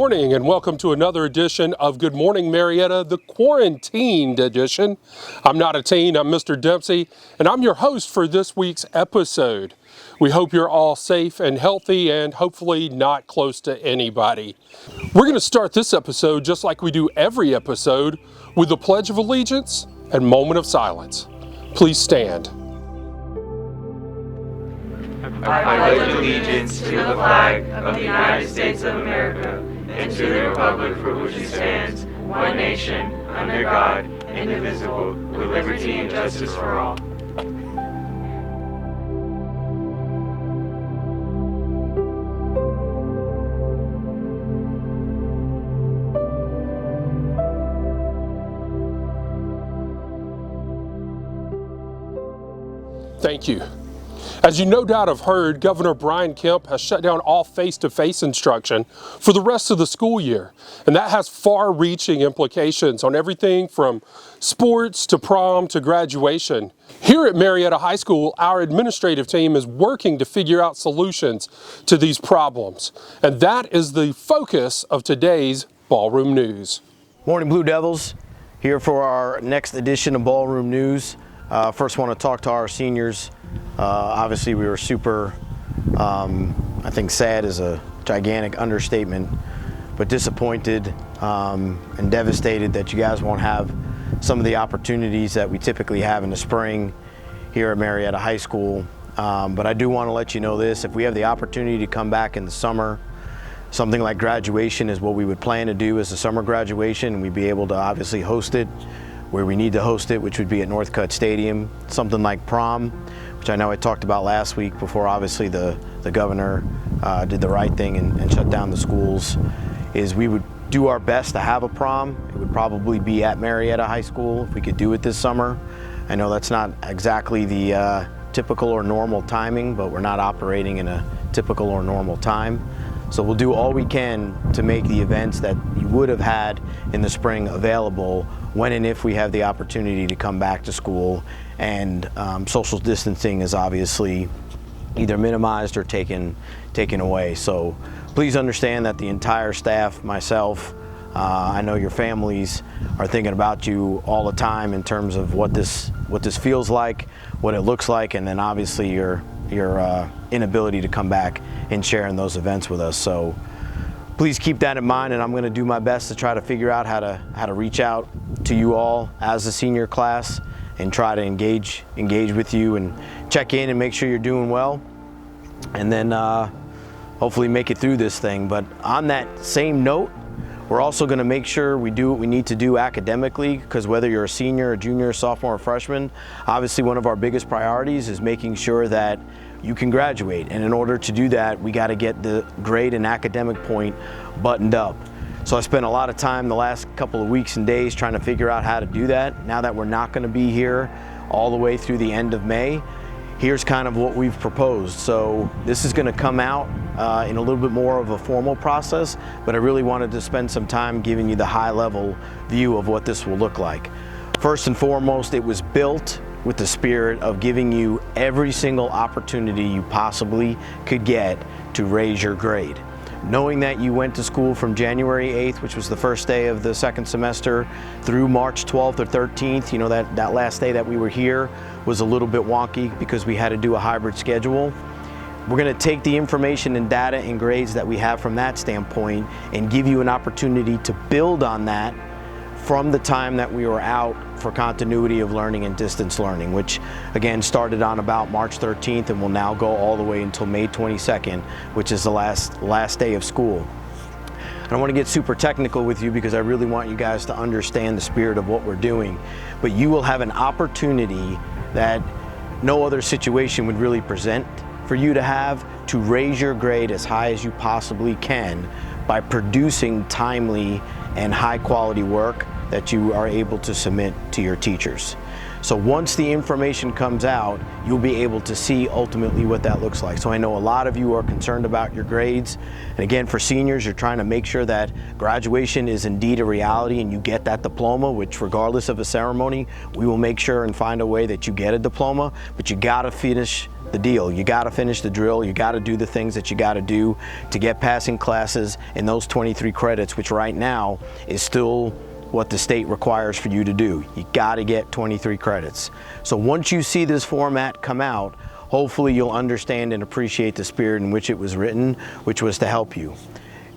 morning and welcome to another edition of Good Morning Marietta, the Quaran-Teened edition. I'm not a teen, I'm Mr. Dempsey, and I'm your host for this week's episode. We hope you're all safe and healthy and hopefully not close to anybody. We're going to start this episode just like we do every episode with the Pledge of Allegiance and moment of silence. Please stand. I pledge allegiance to the flag of the United States of America and to the republic for which it stands, one nation, under God, indivisible, with liberty and justice for all. Thank you. As you no doubt have heard, Governor Brian Kemp has shut down all face-to-face instruction for the rest of the school year. And that has far-reaching implications on everything from sports to prom to graduation. Here at Marietta High School, our administrative team is working to figure out solutions to these problems. And that is the focus of today's Ballroom News. Morning, Blue Devils. Here for our next edition of Ballroom News. First want to talk to our seniors. Obviously we were super, I think sad is a gigantic understatement, but disappointed and devastated that you guys won't have some of the opportunities that we typically have in the spring here at Marietta High School. But I do want to let you know this, if we have the opportunity to come back in the summer, something like graduation is what we would plan to do as a summer graduation, and we'd be able to obviously host it where we need to host it, which would be at Northcutt Stadium. Something like prom, which I know I talked about last week before obviously the governor did the right thing and shut down the schools, is we would do our best to have a prom. It would probably be at Marietta High School if we could do it this summer. I know that's not exactly the typical or normal timing, but we're not operating in a typical or normal time. So we'll do all we can to make the events that you would have had in the spring available when and if we have the opportunity to come back to school, and social distancing is obviously either minimized or taken away. So please understand that the entire staff, myself, I know your families are thinking about you all the time in terms of what this feels like, what it looks like, and then obviously your inability to come back and share in those events with us. So please keep that in mind, and I'm going to do my best to try to figure out how to reach out to you all as a senior class and try to engage with you and check in and make sure you're doing well, and then hopefully make it through this thing. But on that same note, we're also going to make sure we do what we need to do academically, because whether you're a senior, a junior, sophomore, or freshman, obviously one of our biggest priorities is making sure that you can graduate. And in order to do that, we got to get the grade and academic point buttoned up. So I spent a lot of time the last couple of weeks and days trying to figure out how to do that. Now that we're not going to be here all the way through the end of May, here's kind of what we've proposed. So this is going to come out in a little bit more of a formal process, but I really wanted to spend some time giving you the high-level view of what this will look like. First and foremost, it was built with the spirit of giving you every single opportunity you possibly could get to raise your grade. Knowing that you went to school from January 8th, which was the first day of the second semester, through March 12th or 13th, you know, that last day that we were here was a little bit wonky because we had to do a hybrid schedule. We're going to take the information and data and grades that we have from that standpoint and give you an opportunity to build on that from the time that we were out for continuity of learning and distance learning, which again started on about March 13th and will now go all the way until May 22nd, which is the last day of school. I don't want to get super technical with you because I really want you guys to understand the spirit of what we're doing, but you will have an opportunity that no other situation would really present for you to have to raise your grade as high as you possibly can by producing timely and high quality work that you are able to submit to your teachers. So once the information comes out, you'll be able to see ultimately what that looks like. So I know a lot of you are concerned about your grades. And again, for seniors, you're trying to make sure that graduation is indeed a reality and you get that diploma, which regardless of a ceremony, we will make sure and find a way that you get a diploma, but you gotta finish the deal. You got to finish the drill. You got to do the things that you got to do to get passing classes in those 23 credits, which right now is still what the state requires for you to do. You got to get 23 credits. So once you see this format come out, hopefully you'll understand and appreciate the spirit in which it was written, which was to help you.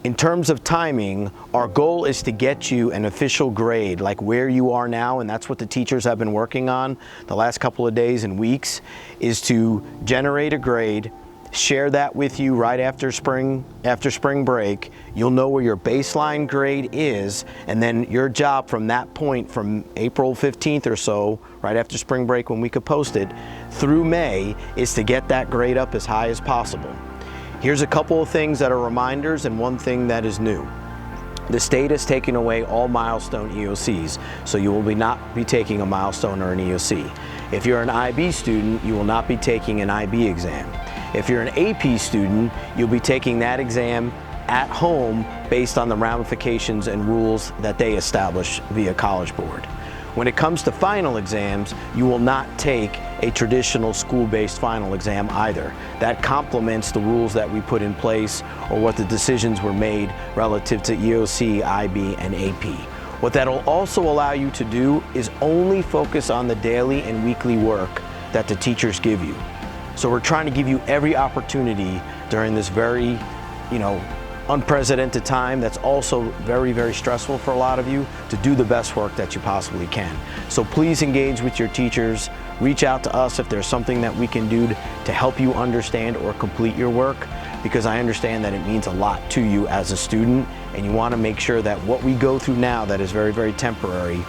In terms of timing, our goal is to get you an official grade, like where you are now, and that's what the teachers have been working on the last couple of days and weeks, is to generate a grade, share that with you right after spring break. You'll know where your baseline grade is, and then your job from that point, from April 15th or so, right after spring break when we could post it, through May, is to get that grade up as high as possible. Here's a couple of things that are reminders and one thing that is new. The state has taken away all milestone EOCs, so you will not be taking a milestone or an EOC. If you're an IB student, you will not be taking an IB exam. If you're an AP student, you'll be taking that exam at home based on the ramifications and rules that they establish via College Board. When it comes to final exams, you will not take a traditional school-based final exam either. That complements the rules that we put in place or what the decisions were made relative to EOC, IB, and AP. What that'll also allow you to do is only focus on the daily and weekly work that the teachers give you. So we're trying to give you every opportunity during this very, unprecedented time that's also very, very stressful for a lot of you, to do the best work that you possibly can. So please engage with your teachers. Reach out to us if there's something that we can do to help you understand or complete your work, because I understand that it means a lot to you as a student, and you want to make sure that what we go through now that is very, very temporary,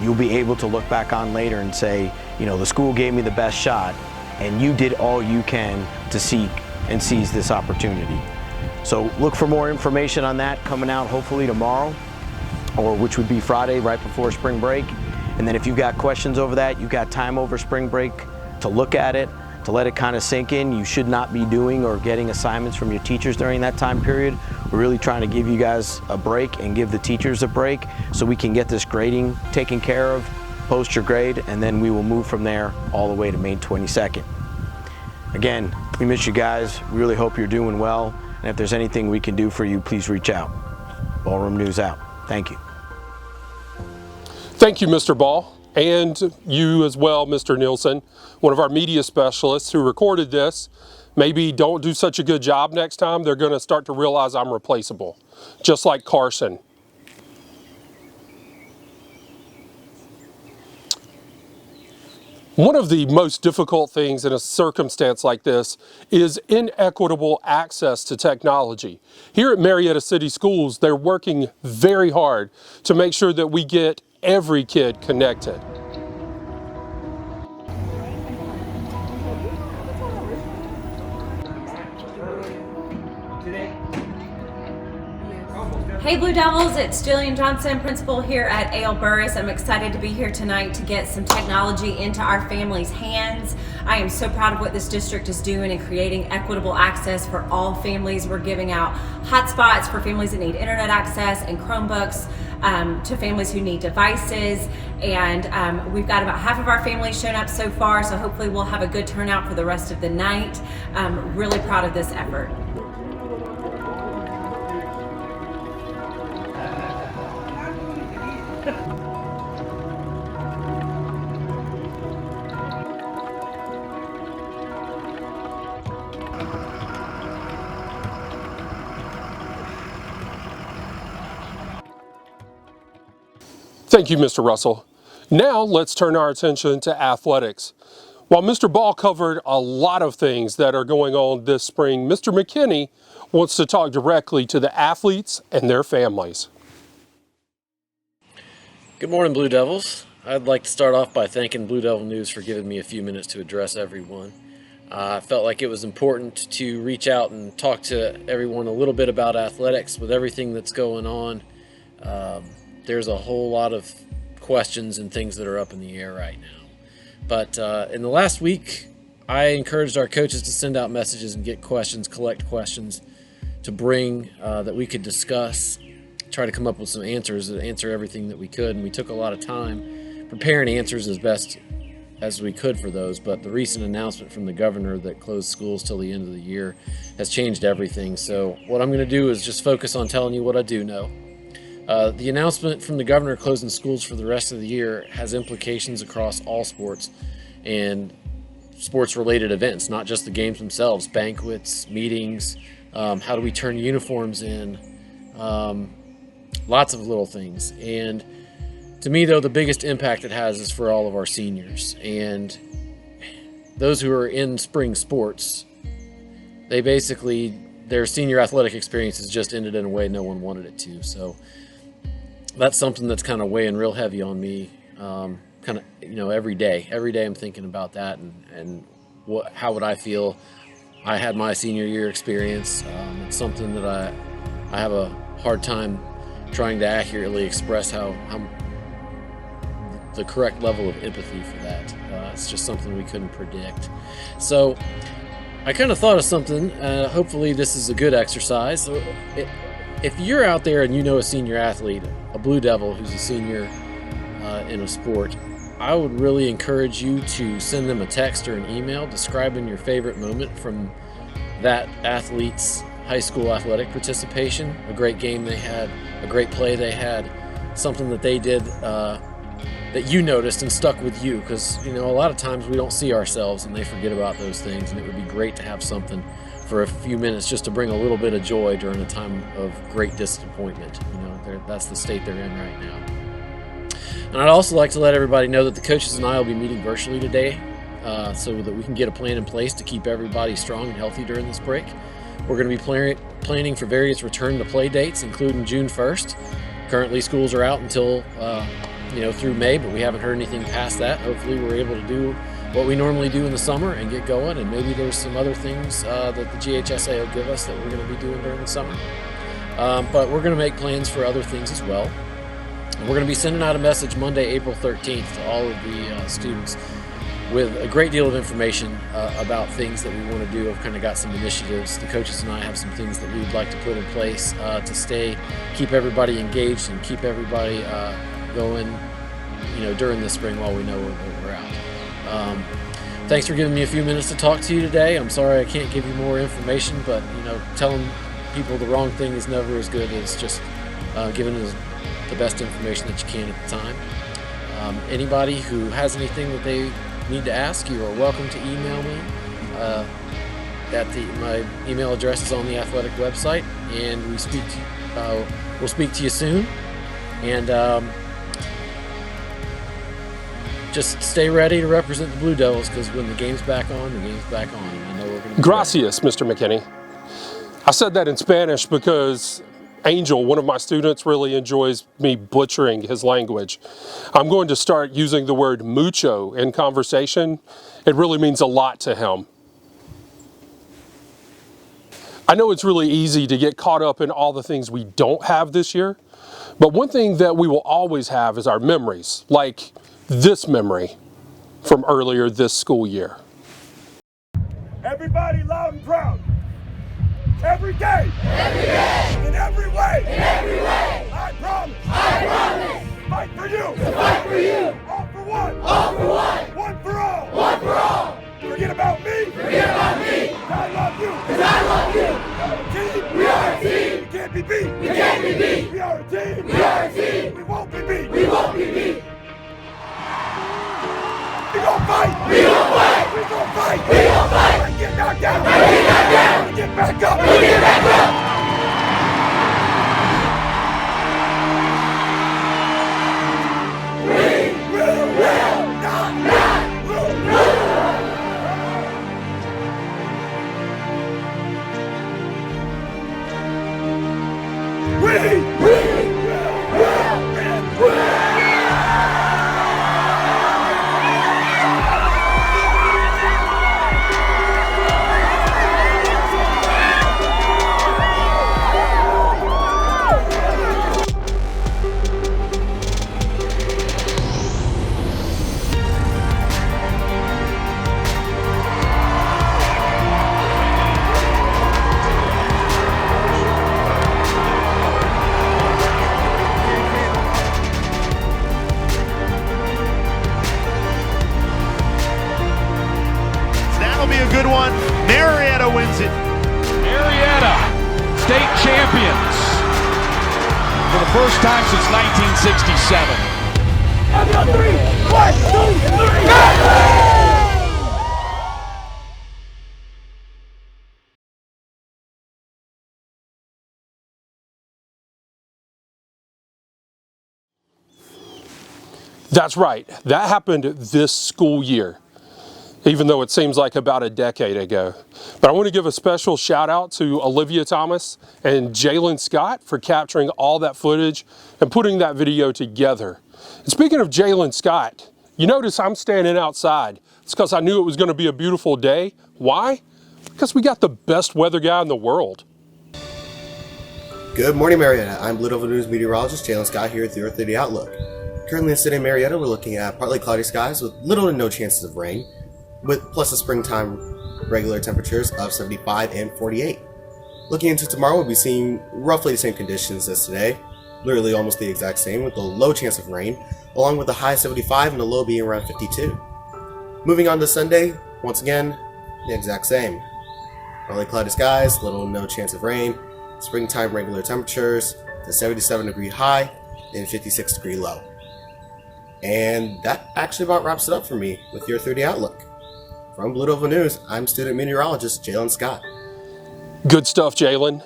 you'll be able to look back on later and say, the school gave me the best shot, and you did all you can to seek and seize this opportunity. So look for more information on that coming out hopefully tomorrow, or which would be Friday right before spring break. And then if you've got questions over that, you've got time over spring break to look at it, to let it kind of sink in. You should not be doing or getting assignments from your teachers during that time period. We're really trying to give you guys a break and give the teachers a break so we can get this grading taken care of, post your grade, and then we will move from there all the way to May 22nd. Again, we miss you guys. We really hope you're doing well. And if there's anything we can do for you, please reach out. Ballroom News out. Thank you. Thank you, Mr. Ball, and you as well, Mr. Nielsen, one of our media specialists who recorded this. Maybe don't do such a good job next time. They're going to start to realize I'm replaceable, just like Carson. One of the most difficult things in a circumstance like this is inequitable access to technology. Here at Marietta City Schools, they're working very hard to make sure that we get every kid connected. Hey Blue Devils, it's Jillian Johnson, principal here at A.L. Burris. I'm excited to be here tonight to get some technology into our families' hands. I am so proud of what this district is doing in creating equitable access for all families. We're giving out hotspots for families that need internet access and Chromebooks to families who need devices. And we've got about half of our families shown up so far, so hopefully we'll have a good turnout for the rest of the night. Really proud of this effort. Thank you, Mr. Russell. Now let's turn our attention to athletics. While Mr. Ball covered a lot of things that are going on this spring, Mr. McKinney wants to talk directly to the athletes and their families. Good morning, Blue Devils. I'd like to start off by thanking Blue Devil News for giving me a few minutes to address everyone. I felt like it was important to reach out and talk to everyone a little bit about athletics with everything that's going on. There's a whole lot of questions and things that are up in the air right now. But in the last week, I encouraged our coaches to send out messages and get questions, collect questions to bring that we could discuss, try to come up with some answers that answer everything that we could. And we took a lot of time preparing answers as best as we could for those, but the recent announcement from the governor that closed schools till the end of the year has changed everything. So what I'm going to do is just focus on telling you what I do know. The announcement from the governor closing schools for the rest of the year has implications across all sports and sports-related events, not just the games themselves, banquets, meetings, how do we turn uniforms in, lots of little things. And to me, though, the biggest impact it has is for all of our seniors. And those who are in spring sports, they basically, their senior athletic experience has just ended in a way no one wanted it to. So that's something that's kind of weighing real heavy on me, kind of, every day. Every day I'm thinking about that and how would I feel I had my senior year experience. It's something that I have a hard time trying to accurately express how the correct level of empathy for that. It's just something we couldn't predict. So I kind of thought of something. Hopefully this is a good exercise. If you're out there and you know a senior athlete, a Blue Devil who's a senior in a sport, I would really encourage you to send them a text or an email describing your favorite moment from that athlete's high school athletic participation, a great game they had, a great play they had, something that they did that you noticed and stuck with you, because a lot of times we don't see ourselves and they forget about those things, and it would be great to have something for a few minutes just to bring a little bit of joy during a time of great disappointment. That's the state they're in right now. And I'd also like to let everybody know that the coaches and I will be meeting virtually today so that we can get a plan in place to keep everybody strong and healthy during this break. We're going to be planning for various return to play dates, including June 1st. Currently schools are out until through May, but we haven't heard anything past that. Hopefully we're able to do what we normally do in the summer and get going, and maybe there's some other things that the GHSA will give us that we're going to be doing during the summer. But we're going to make plans for other things as well. And we're going to be sending out a message Monday, April 13th to all of the students with a great deal of information about things that we want to do. I've kind of got some initiatives. The coaches and I have some things that we'd like to put in place to keep everybody engaged and keep everybody going, during the spring while we know we're out. Thanks for giving me a few minutes to talk to you today. I'm sorry I can't give you more information, but telling people the wrong thing is never as good as just giving us the best information that you can at the time. Anybody who has anything that they need to ask, you are welcome to email me. My email address is on the athletic website, and we'll speak to you soon. And just stay ready to represent the Blue Devils, because when the game's back on, the game's back on. And I know we're going to. Gracias, Mr. McKinney. I said that in Spanish because Angel, one of my students, really enjoys me butchering his language. I'm going to start using the word mucho in conversation. It really means a lot to him. I know it's really easy to get caught up in all the things we don't have this year, but one thing that we will always have is our memories, like this memory from earlier this school year. Everybody loud and proud. Every day. Every day. In every way. In every way. I promise. I promise. Fight for you. To fight for you. All for one. All for one. One for all. One for all. Forget about me. Forget about me. 'Cause I love you. 'Cause I love you. We are a team. We are a team. We can't be beat. We can't be beat. We are a team. We are a team. We won't be beat. We won't be beat. We gon' fight! We gon' fight! We gon' fight! We gon' fight! When we get knocked down! When we get knocked down! We get back up! We get back up! We will not lose! We will win! wins it. Marietta, state champions for the first time since 1967. On 3, 1, 2, 3. That's right, that happened this school year, even though it seems like about a decade ago. But I want to give a special shout out to Olivia Thomas and Jalen Scott for capturing all that footage and putting that video together. And speaking of Jalen Scott, you notice I'm standing outside. It's because I knew it was going to be a beautiful day. Why? Because we got the best weather guy in the world. Good morning, Marietta. I'm Blue Devil News meteorologist Jalen Scott here at the Earth 30 Outlook. Currently in the city of Marietta, we're looking at partly cloudy skies with little to no chances of rain, plus the springtime regular temperatures of 75 and 48. Looking into tomorrow, we'll be seeing roughly the same conditions as today, literally almost the exact same, with a low chance of rain, along with a high 75 and a low being around 52. Moving on to Sunday, once again, the exact same. Partly cloudy skies, little to no chance of rain, springtime regular temperatures, the 77-degree high and 56-degree low. And that actually about wraps it up for me with your 30 Outlook. From Blue Devil News, I'm student meteorologist Jalen Scott. Good stuff, Jalen.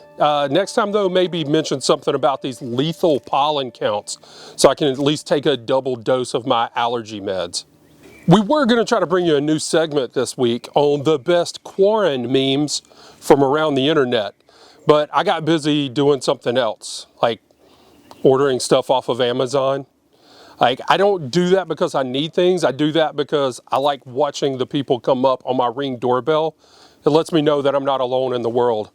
Next time, though, maybe mention something about these lethal pollen counts so I can at least take a double dose of my allergy meds. We were going to try to bring you a new segment this week on the best Quaran memes from around the internet, but I got busy doing something else, like ordering stuff off of Amazon. Like, I don't do that because I need things. I do that because I like watching the people come up on my Ring doorbell. It lets me know that I'm not alone in the world.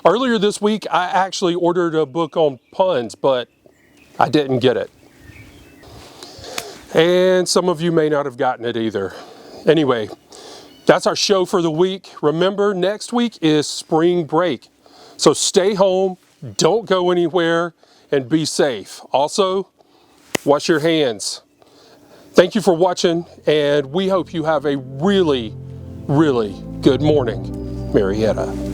Earlier this week, I actually ordered a book on puns, but I didn't get it. And some of you may not have gotten it either. Anyway, that's our show for the week. Remember, next week is spring break. So stay home, don't go anywhere, and be safe. Also, wash your hands. Thank you for watching, and we hope you have a really, really good morning, Marietta.